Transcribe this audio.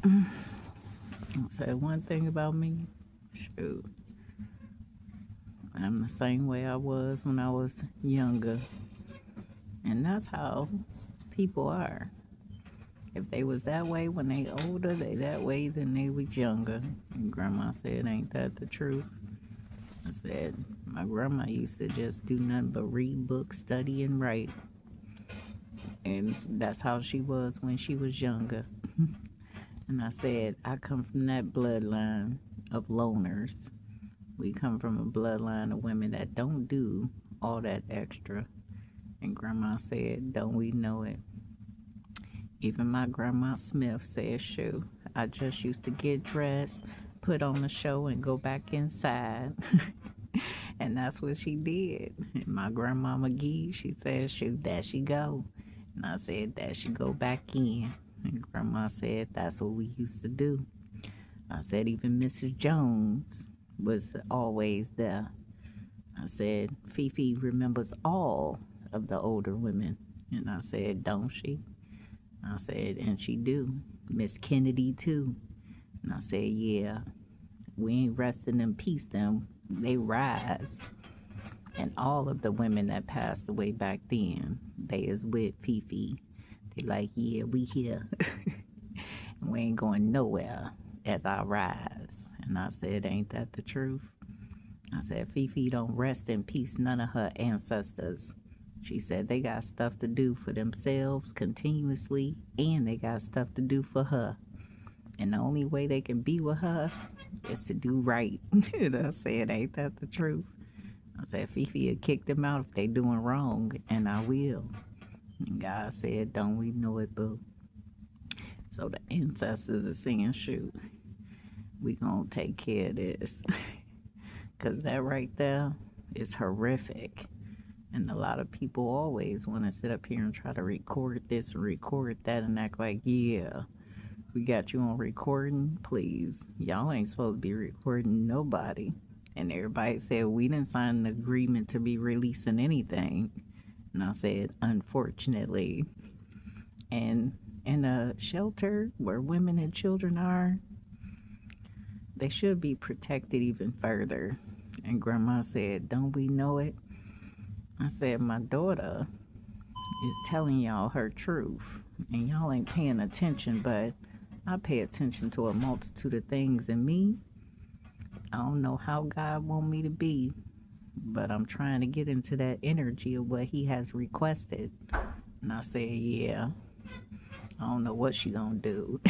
I said one thing about me, shoot, I'm the same way I was when I was younger. And that's how people are. If they was that way when they older, they that way then they was younger. And grandma said, ain't that the truth? I said, my grandma used to just do nothing but read books, study, and write. And that's how she was when she was younger. And I said, I come from that bloodline of loners. We come from a bloodline of women that don't do all that extra. And grandma said, don't we know it? Even my grandma Smith said, shoot, I just used to get dressed, put on a show, and go back inside. And that's what she did. And my grandma McGee, she said, shoot, there she go. And I said, there she go back in. And grandma said, that's what we used to do. I said, even Mrs. Jones was always there. I said, Fifi remembers all of the older women. And I said, don't she? I said, and she do. Miss Kennedy too. And I said, yeah, we ain't resting in peace them. They rise. And all of the women that passed away back then, they is with Fifi. They like, yeah, we here. And we ain't going nowhere as I rise. And I said, ain't that the truth? I said, Fifi don't rest in peace, none of her ancestors. She said they got stuff to do for themselves continuously, and they got stuff to do for her. And the only way they can be with her is to do right. And I said, ain't that the truth? I said, Fifi will kick them out if they doing wrong, and I will. And God said, don't we know it, boo? So the ancestors are saying, shoot, we gonna take care of this. Because that right there is horrific. And a lot of people always want to sit up here and try to record this and record that and act like, yeah, we got you on recording. Please, y'all ain't supposed to be recording nobody. And everybody said, we didn't sign an agreement to be releasing anything. And I said, unfortunately. And in a shelter where women and children are, they should be protected even further. And grandma said, don't we know it? I said, my daughter is telling y'all her truth. And y'all ain't paying attention, but I pay attention to a multitude of things in me. I don't know how God want me to be, but I'm trying to get into that energy of what he has requested. And I said, yeah, I don't know what she gonna do.